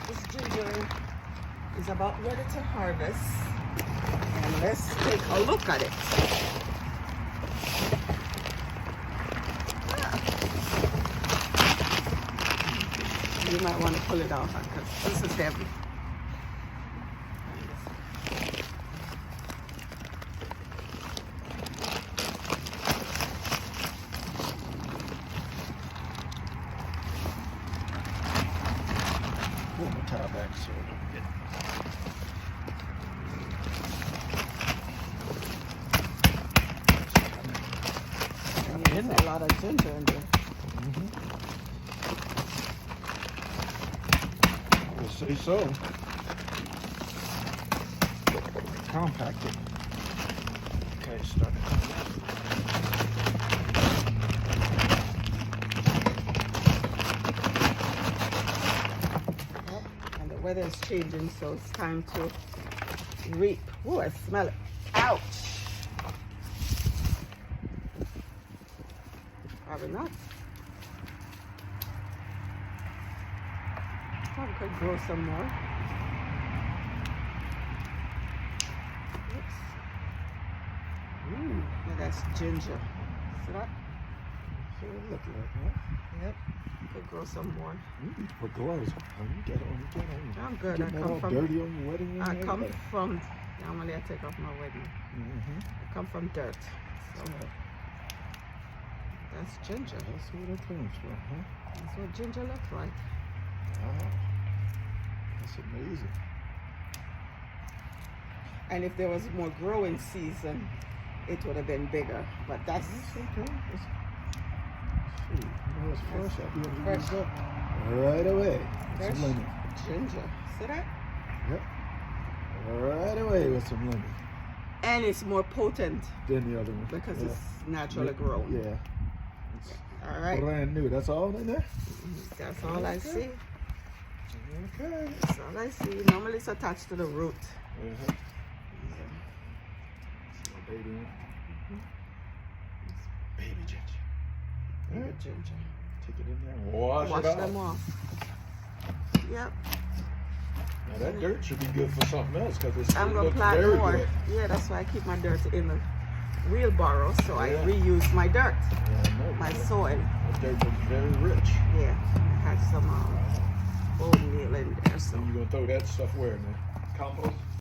This ginger is about ready to harvest. And let's take a look at it. You might want to pull it off because this is heavy. Pull my towel back so I don't get. There's a lot of ginger in there. I would say so. Compacted. Okay, start it coming out. And the weather is changing, so it's time to reap. Oh, I smell it. Ouch! Probably not. Probably could grow some more. Oops. Ooh, now that's ginger. See that? So it look like, huh? Yep. Could grow some more. You need to put gloves on. Oh, you get on, you get on. I'm good. Getting I that come all from. dirty on your wedding ring. I and come everything. from. Normally I take off my wedding. I come from dirt. So that's ginger. That's where that comes from, huh? That's what ginger looks like. Wow. That's amazing. And if there was more growing season, it would have been bigger. But that's That's okay. Shoot, you know it's fresh. I'll be able to fresh. use that right away. With Fresh some lemon. ginger. See that? Yep. Right away with some lemon. And it's more potent Then the other one. because Yeah. it's naturally grown. Yeah. It's All right. brand new. That's all in there? That's all I see. Okay. That's all I see. Normally it's attached to the root. Baby one. Baby ginger. Baby ginger. Take it in there and wash it off. them off. Yep. Now that dirt should be good for something else because I'm it gonna looks plant very more. good. Yeah, that's why I keep my dirt in the wheelbarrow, so I Yeah. reuse my dirt, Yeah, I know. my soil. That dirt looks very rich. Yeah, I had some oatmeal in there, so And you're gonna throw that stuff where now? Compost?